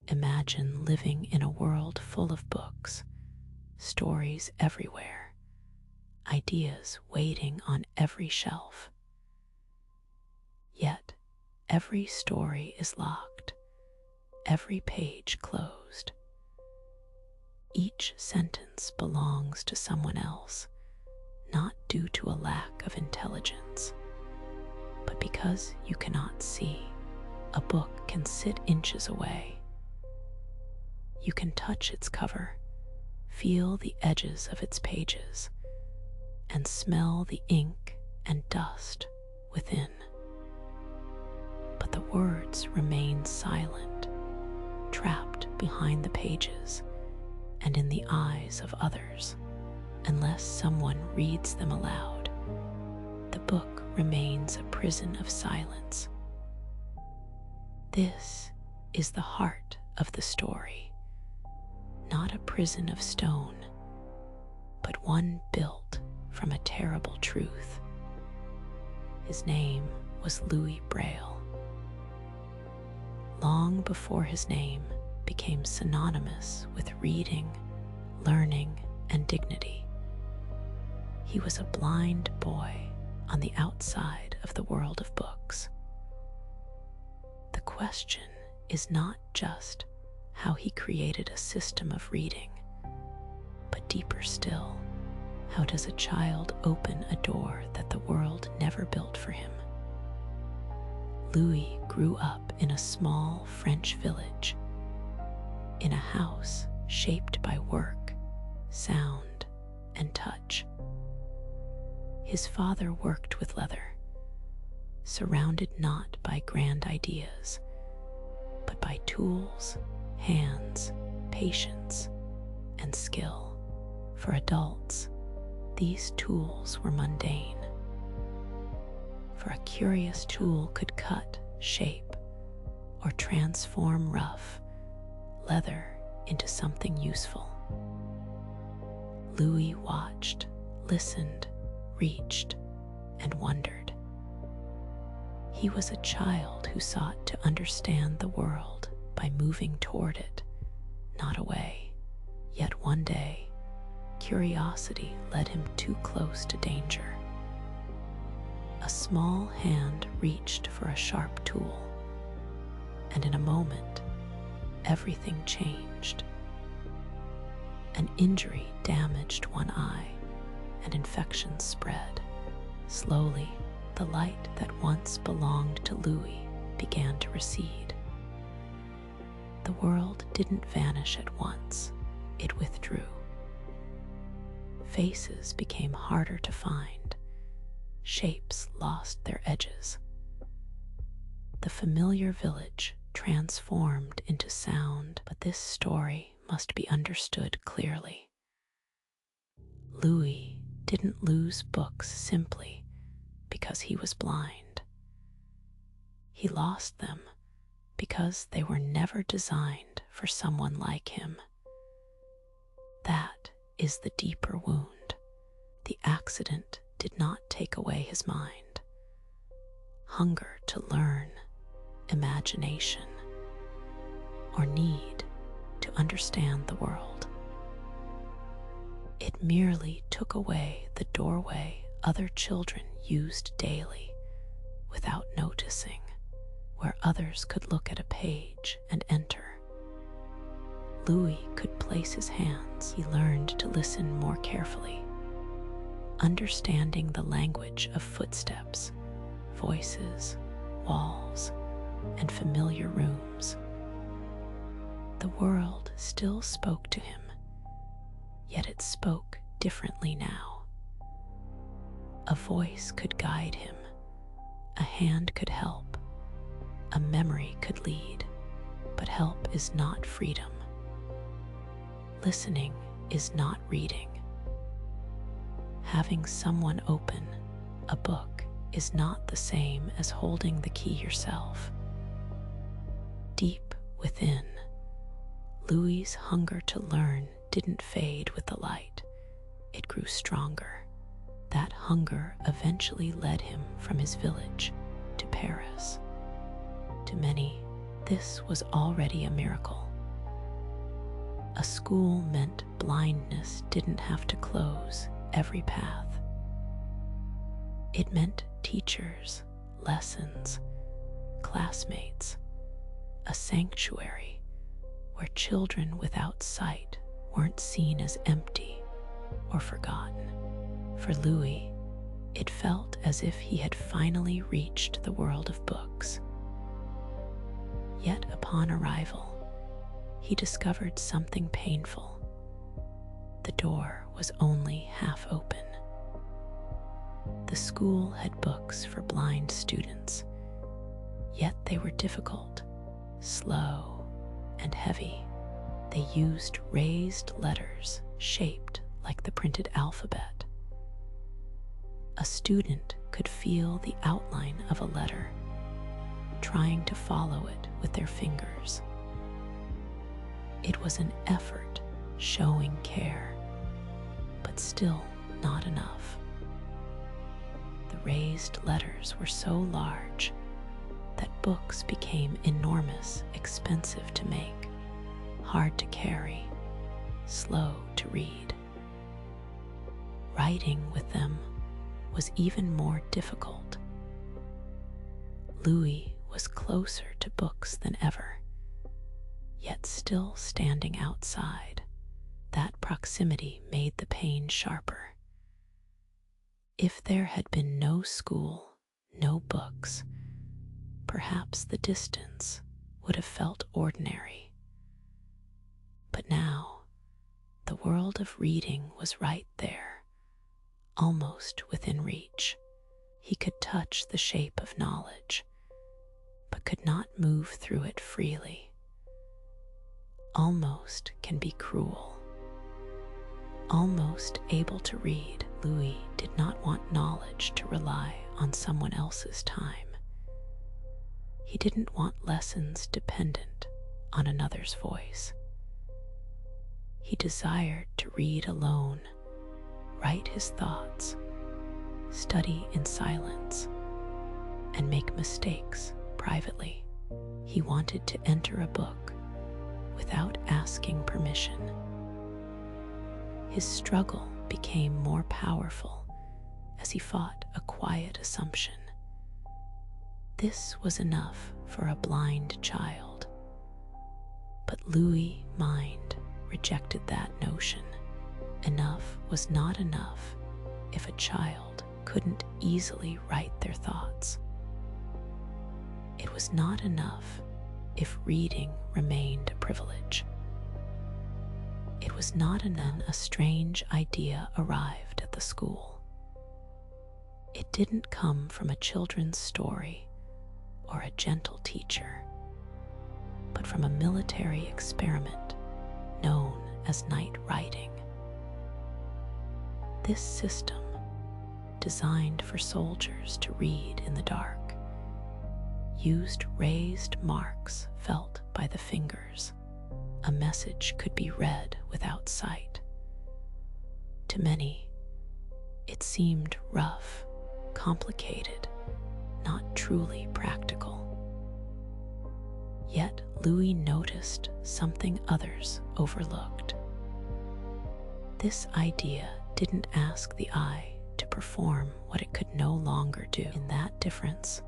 Imagine living in a world full of books, stories everywhere, ideas waiting on every shelf. Yet, every story is locked, every page closed. Each sentence belongs to someone else, not due to a lack of intelligence, but because you cannot see. A book can sit inches away. You can touch its cover, feel the edges of its pages, and smell the ink and dust within. But the words remain silent, trapped behind the pages and in the eyes of others. Unless someone reads them aloud, the book remains a prison of silence. This is the heart of the story, not a prison of stone, but one built from a terrible truth. His name was Louis Braille. Long before his name became synonymous with reading, learning, and dignity, he was a blind boy on the outside of the world of books. The question is not just how he created a system of reading, but deeper still, how does a child open a door that the world never built for him? Louis grew up in a small French village, in a house shaped by work, sound, and touch. His father worked with leather, surrounded not by grand ideas, but by tools, hands, patience, and skill. For adults, these tools were mundane. For a curious tool could cut, shape, or transform rough leather into something useful. Louis watched, listened, reached, and wondered. He was a child who sought to understand the world by moving toward it, not away. Yet one day, curiosity led him too close to danger. A small hand reached for a sharp tool, and in a moment, everything changed. An injury damaged one eye, and infection spread. Slowly, the light that once belonged to Louis began to recede. The world didn't vanish at once, it withdrew. Faces became harder to find, shapes lost their edges. The familiar village transformed into sound, but this story must be understood clearly. Louis didn't lose books simply because he was blind. He lost them because they were never designed for someone like him. That is the deeper wound. The accident did not take away his mind. Hunger to learn, imagination, or need to understand the world. It merely took away the doorway other children used daily without noticing, where others could look at a page and enter. Louis could place his hands. He learned to listen more carefully, understanding the language of footsteps, voices, walls, and familiar rooms. The world still spoke to him, yet it spoke differently now. A voice could guide him, a hand could help, a memory could lead, but help is not freedom. Listening is not reading. Having someone open a book is not the same as holding the key yourself. Deep within, Louis's hunger to learn didn't fade with the light. It grew stronger. That hunger eventually led him from his village to Paris. To many, this was already a miracle. A school meant blindness didn't have to close every path. It meant teachers, lessons, classmates, a sanctuary where children without sight weren't seen as empty or forgotten. For Louis, it felt as if he had finally reached the world of books. Yet upon arrival, he discovered something painful. The door was only half open. The school had books for blind students, yet they were difficult, slow, and heavy. They used raised letters shaped like the printed alphabet. A student could feel the outline of a letter, trying to follow it with their fingers. It was an effort showing care, but still not enough. The raised letters were so large that books became enormous, expensive to make, hard to carry, slow to read. Writing with them was even more difficult. Louis was closer to books than ever, yet still standing outside. That proximity made the pain sharper. If there had been no school, no books, perhaps the distance would have felt ordinary. But now, the world of reading was right there, almost within reach. He could touch the shape of knowledge, but could not move through it freely. Almost can be cruel. Almost able to read, Louis did not want knowledge to rely on someone else's time. He didn't want lessons dependent on another's voice. He desired to read alone, write his thoughts, study in silence, and make mistakes privately. He wanted to enter a book without asking permission. His struggle became more powerful as he fought a quiet assumption. This was enough for a blind child. But Louis' mind rejected that notion. Enough was not enough if a child couldn't easily write their thoughts. It was not enough if reading remained a privilege. It was not enough. A strange idea arrived at the school. It didn't come from a children's story or a gentle teacher, but from a military experiment known as night writing. This system, designed for soldiers to read in the dark, used raised marks felt by the fingers. A message could be read without sight. To many, it seemed rough, complicated, not truly practical. Yet Louis noticed something others overlooked. This idea didn't ask the eye to perform what it could no longer do. In that difference,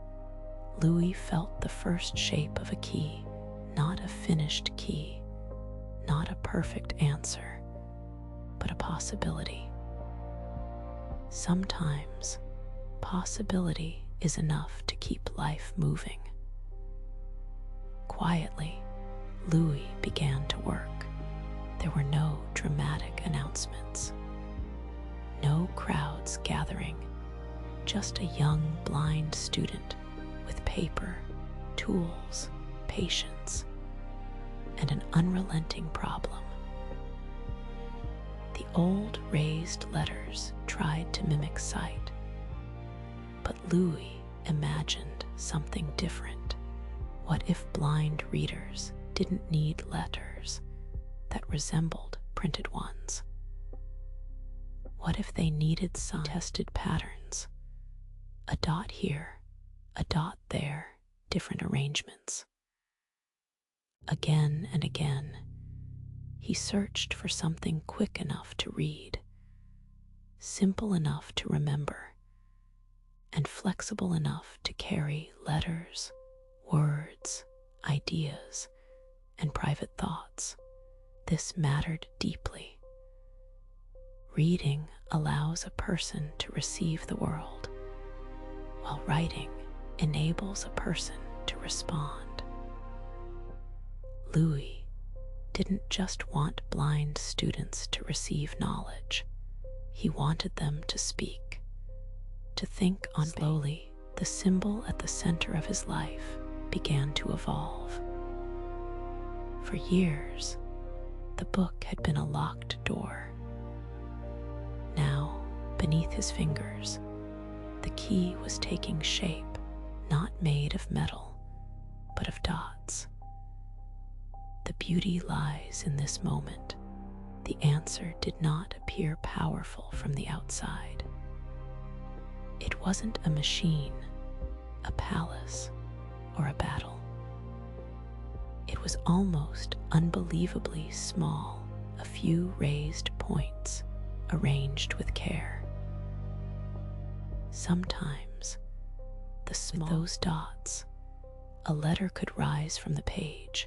Louis felt the first shape of a key, not a finished key, not a perfect answer, but a possibility. Sometimes, possibility is enough to keep life moving. Quietly, Louis began to work. There were no dramatic announcements, no crowds gathering, just a young blind student with paper, tools, patience, and an unrelenting problem. The old raised letters tried to mimic sight, but Louis imagined something different. What if blind readers didn't need letters that resembled printed ones? What if they needed some tested patterns? A dot here, a dot there, different arrangements. Again and again, He searched for something quick enough to read, simple enough to remember, and flexible enough to carry letters, words, ideas, and private thoughts. This mattered deeply. Reading allows a person to receive the world, while writing enables a person to respond. Louis didn't just want blind students to receive knowledge. He wanted them to speak, to think on. Slowly, the symbol at the center of his life began to evolve. For years, the book had been a locked door. Now, beneath his fingers, the key was taking shape, not made of metal, but of dots. The beauty lies in this moment. The answer did not appear powerful from the outside. It wasn't a machine, a palace, or a battle. It was almost unbelievably small, a few raised points arranged with care. Sometimes, with those dots, a letter could rise from the page,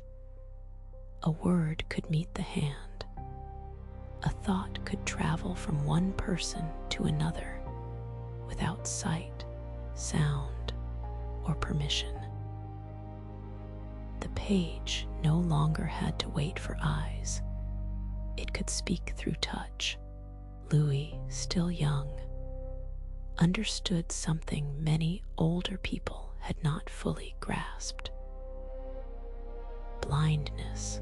a word could meet the hand, a thought could travel from one person to another without sight, sound, or permission. The page no longer had to wait for eyes. It could speak through touch. Louis, still young, understood something many older people had not fully grasped. Blindness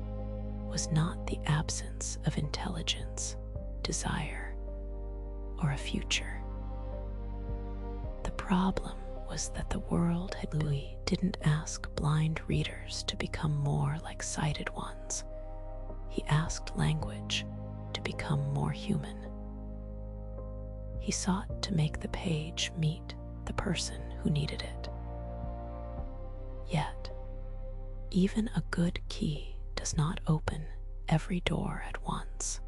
was not the absence of intelligence, desire, or a future. The problem was that the world had. Louis didn't ask blind readers to become more like sighted ones. He asked language to become more human. He sought to make the page meet the person who needed it. Yet, even a good key does not open every door at once.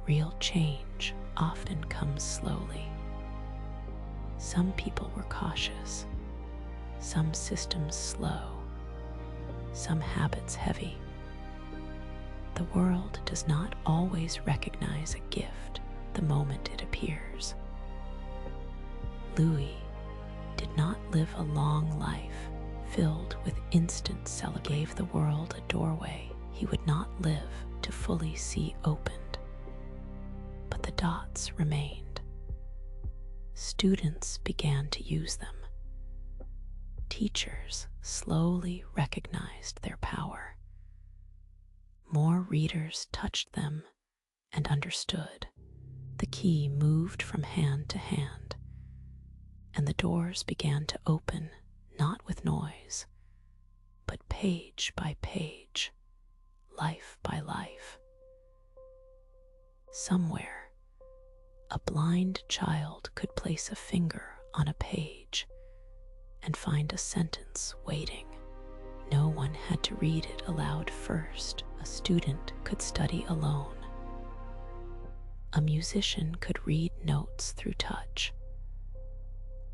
Real change often comes slowly. Some people were cautious, some systems slow, some habits heavy. The world does not always recognize a gift the moment it appears. Louis did not live a long life filled with instant celebration. Gave the world a doorway he would not live to fully see opened. But the dots remained. Students began to use them. Teachers slowly recognized their power. More readers touched them and understood. The key moved from hand to hand, and the doors began to open, not with noise, but page by page, life by life. Somewhere, a blind child could place a finger on a page and find a sentence waiting. No one had to read it aloud first. A student could study alone. A musician could read notes through touch.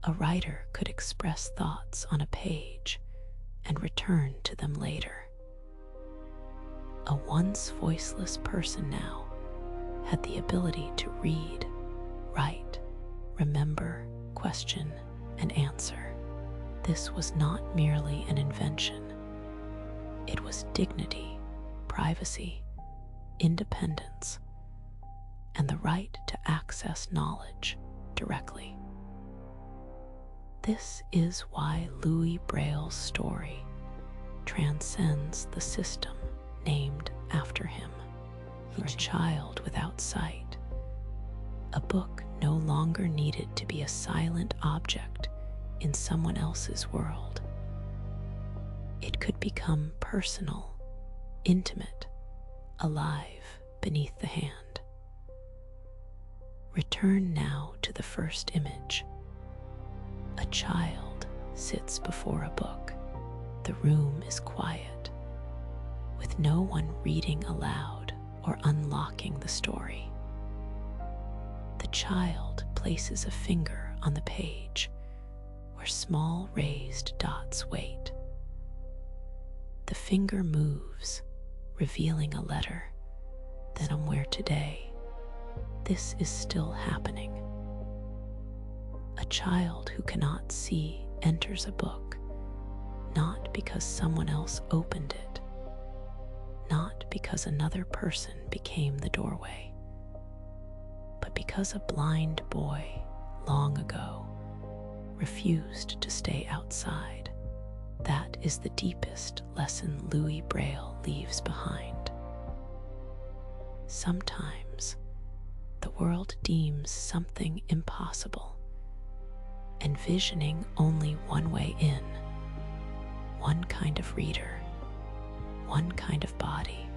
A writer could express thoughts on a page and return to them later. A once voiceless person now had the ability to read, write, remember, question, and answer. This was not merely an invention. It was dignity, privacy, independence, and the right to access knowledge directly. This is why Louis Braille's story transcends the system named after him. For a child without sight, a book no longer needed to be a silent object in someone else's world. It could become personal, intimate, alive beneath the hand. Return now to the first image. A child sits before a book. The room is quiet, with no one reading aloud or unlocking the story. The child places a finger on the page where small raised dots wait. The finger moves, revealing a letter. Then somewhere today, this is still happening. A child who cannot see enters a book, not because someone else opened it, not because another person became the doorway, but because a blind boy long ago refused to stay outside. That is the deepest lesson Louis Braille leaves behind. Sometimes the world deems something impossible, envisioning only one way in, one kind of reader, one kind of body,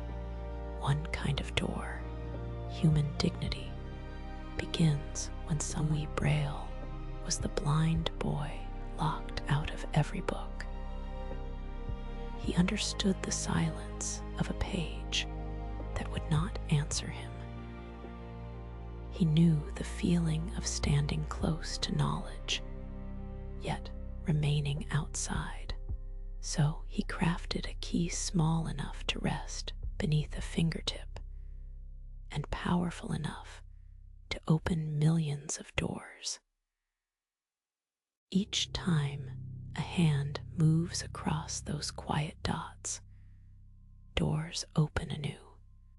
one kind of door. Human dignity begins when Louis Braille was the blind boy locked out of every book. He understood the silence of a page that would not answer him. He knew the feeling of standing close to knowledge, yet remaining outside. So he crafted a key small enough to rest beneath a fingertip and powerful enough to open millions of doors. Each time a hand moves across those quiet dots, doors open anew.